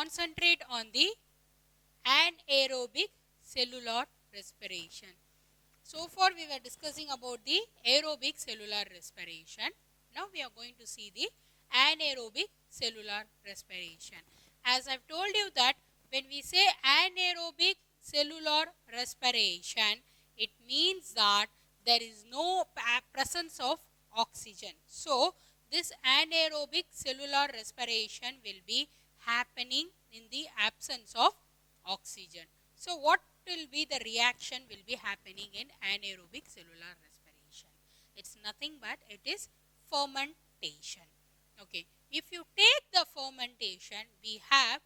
concentrate on the anaerobic cellular respiration. So far we were discussing about the aerobic cellular respiration. Now we are going to see the anaerobic cellular respiration. As I've told you that when we say anaerobic cellular respiration, it means that there is no presence of oxygen. So this anaerobic cellular respiration will be happening in the absence of oxygen. So what will be the reaction will be happening in anaerobic cellular respiration? It's nothing but it is fermentation. Okay, if you take the fermentation, we have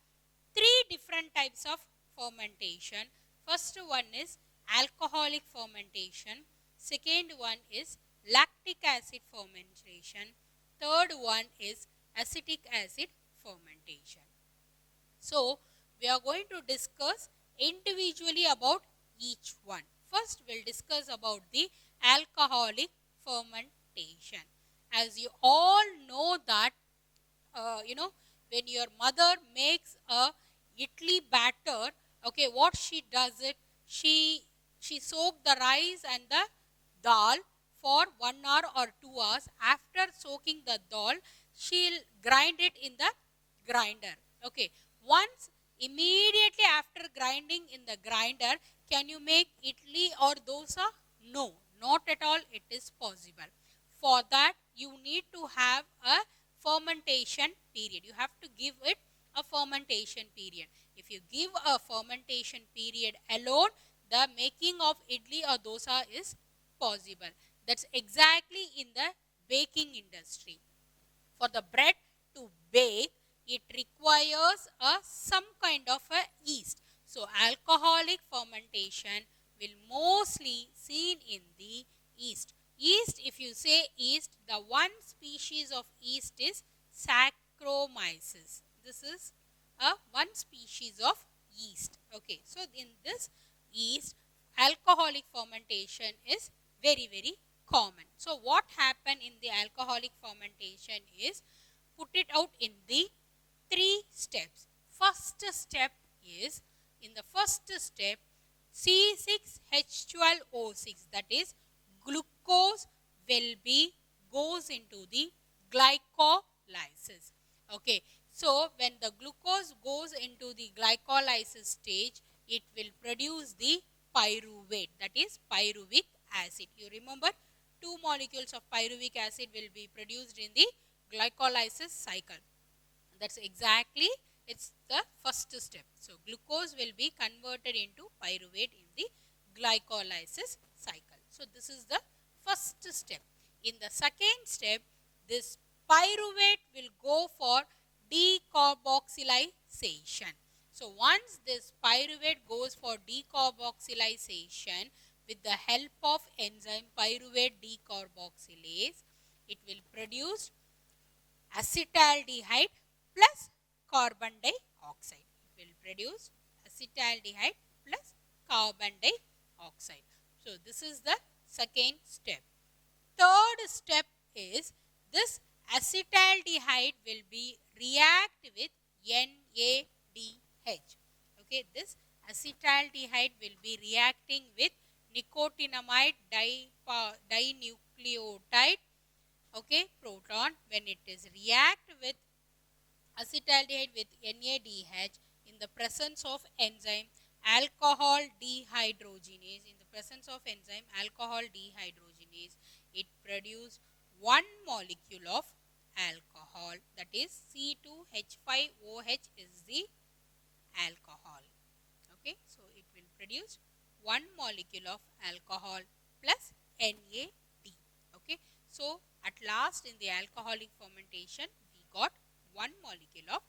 three different types of fermentation. First one is alcoholic fermentation, second one is lactic acid fermentation, third one is acetic acid fermentation. So we are going to discuss individually about each one. First we'll discuss about the alcoholic fermentation. As you all know that when your mother makes a idli batter, okay, what she does it, she soak the rice and the dal for 1 hour or 2 hours. After soaking the dal, she'll grind it in the grinder. Okay, once immediately after grinding in the grinder, can you make idli or dosa? No, not at all it is possible. For that you need to have a fermentation period. You have to give it a fermentation period. If you give a fermentation period alone, the making of idli or dosa is possible. That's exactly in the baking industry. For the bread to bake, it requires some kind of a yeast. So alcoholic fermentation will mostly seen in the yeast. Yeast, if you say yeast, the one species of yeast is Saccharomyces. This is one species of yeast. Okay, so in this yeast, alcoholic fermentation is very, very common. So what happened in the alcoholic fermentation is put it out in the three steps. First step is, in the first step, C6H12O6, that is glucose will be goes into the glycolysis. Okay, so when the glucose goes into the glycolysis stage, it will produce the pyruvate, that is pyruvic acid. You remember, two molecules of pyruvic acid will be produced in the glycolysis cycle. That's exactly, it's the first step. So glucose will be converted into pyruvate in the glycolysis cycle. So this is the first step. In the second step, this pyruvate will go for decarboxylation. So once this pyruvate goes for decarboxylation, with the help of enzyme pyruvate decarboxylase, it will produce acetaldehyde plus carbon dioxide. It will produce acetaldehyde plus carbon dioxide. So this is the second step. Third step is, this acetaldehyde will be react with NADH. Okay, this acetaldehyde will be reacting with nicotinamide dinucleotide, okay, proton. When it is react with acetaldehyde with NADH in the presence of enzyme alcohol dehydrogenase, in the presence of enzyme alcohol dehydrogenase, it produces one molecule of alcohol, that is C2H5OH is the alcohol. Okay, so it will produce one molecule of alcohol plus NAD. Okay, so at last in the alcoholic fermentation, we got one molecule of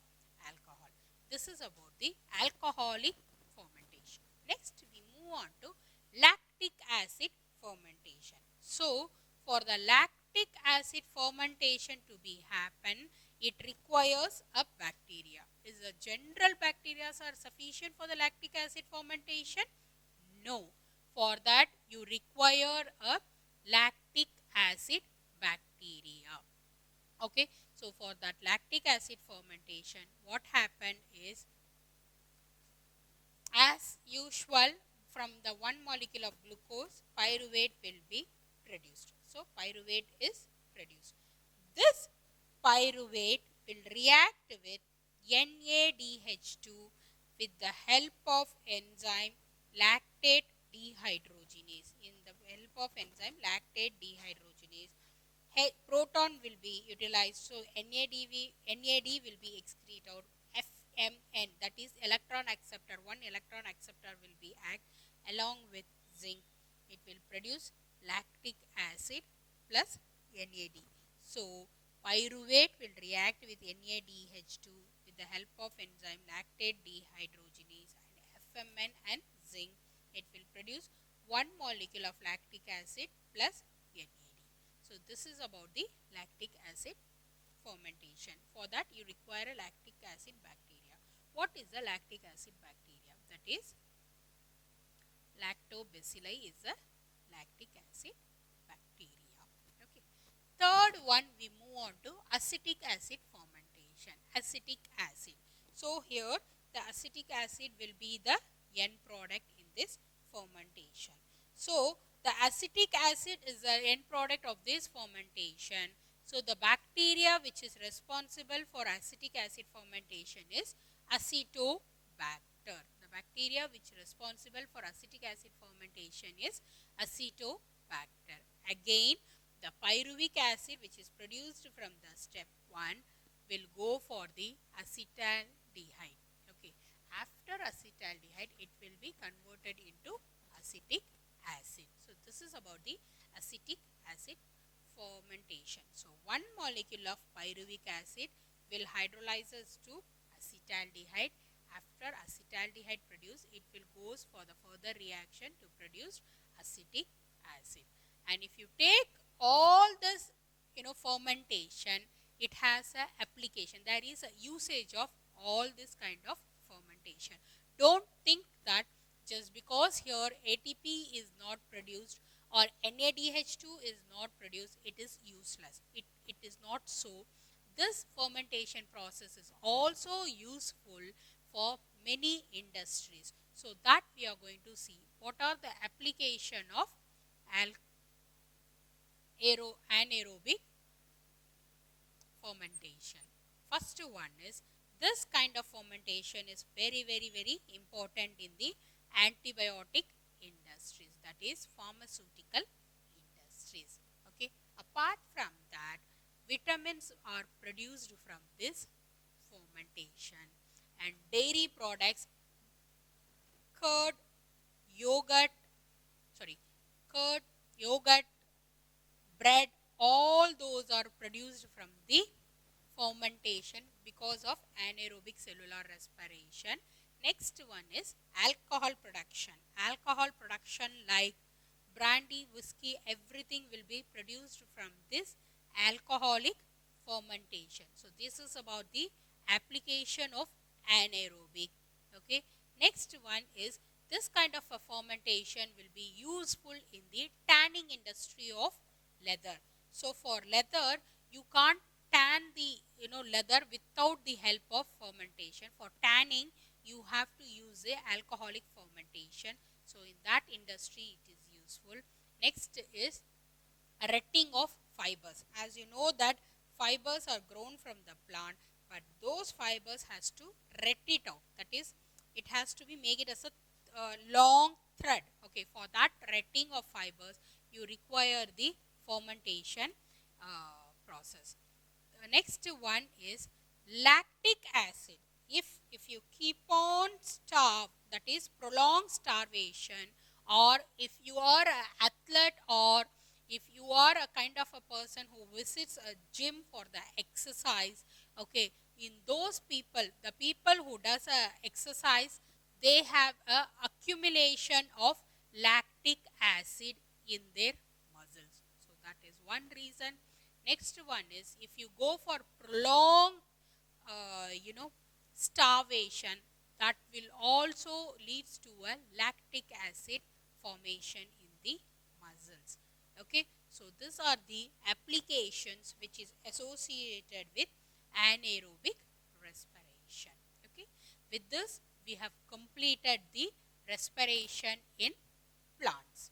alcohol. This is about the alcoholic fermentation. Next we move on to lactic acid fermentation. So for the lactic acid fermentation to be happen, it requires a bacteria. Is the general bacteria are sufficient for the lactic acid fermentation? No. For that you require a lactic acid bacteria. Okay, so for that lactic acid fermentation, what happened is, As usual, from the one molecule of glucose, pyruvate will be produced. So, pyruvate is produced. This pyruvate will react with NADH2 with the help of enzyme lactate dehydrogenase. In the help of enzyme lactate dehydrogenase, proton will be utilized. So, NAD will be excreted out. FMN, that is electron acceptor, one electron acceptor will be act along with zinc. It will produce lactic acid plus NAD. So, pyruvate will react with NADH2 with the help of enzyme lactate dehydrogenase and FMN and zinc. It will produce one molecule of lactic acid plus NAD. So, this is about the lactic acid fermentation. For that, you require a lactic acid bacteria. What is the lactic acid bacteria? That is Lactobacilli is a lactic acid bacteria. Okay. Third one, we move on to acetic acid fermentation. Acetic acid. So, here the acetic acid will be the end product in this fermentation. So, the acetic acid is the end product of this fermentation. So, the bacteria which is responsible for acetic acid fermentation is Acetobacter. The bacteria which is responsible for acetic acid fermentation is Acetobacter. Again, the pyruvic acid which is produced from the step 1 will go for the acetaldehyde. Okay. After acetaldehyde, it will be converted into acetic acid. So, this is about the acetic acid fermentation. So, one molecule of pyruvic acid will hydrolyzes to acetaldehyde. After acetaldehyde produced, it will goes for the further reaction to produce acetic acid. And if you take all this fermentation, it has a application. There is a usage of all this kind of fermentation. Don't think that just because here ATP is not produced or NADH2 is not produced, it is useless. It is not so. This fermentation process is also useful for many industries. So, that we are going to see what are the application of anaerobic fermentation. First one is, this kind of fermentation is very important in the antibiotic industries, that is pharmaceutical industries. Okay. Apart from that, vitamins are produced from this fermentation, and dairy products, curd, yogurt, bread, all those are produced from the fermentation because of anaerobic cellular respiration. Next one is alcohol production. Alcohol production like brandy, whiskey, everything will be produced from this alcoholic fermentation. So, this is about the application of anaerobic. Okay. Next one is, this kind of a fermentation will be useful in the tanning industry of leather. So, for leather, you can't tan the leather without the help of fermentation. For tanning, you have to use a alcoholic fermentation. So, in that industry, it is useful. Next is retting of fibers. As you know that fibers are grown from the plant, but those fibers has to ret it out. That is, it has to be make it as a long thread. Okay, for that retting of fibers, you require the fermentation process. The next one is lactic acid. If you keep on starve, that is prolonged starvation, or if you are an athlete, or if you are a kind of a person who visits a gym for the exercise, okay, in those people, the people who does a exercise, they have a accumulation of lactic acid in their muscles. So, that is one reason. Next one is, if you go for prolonged starvation, that will also leads to a lactic acid formation in the muscles. Okay. So, these are the applications which is associated with anaerobic respiration. Okay. With this, we have completed the respiration in plants.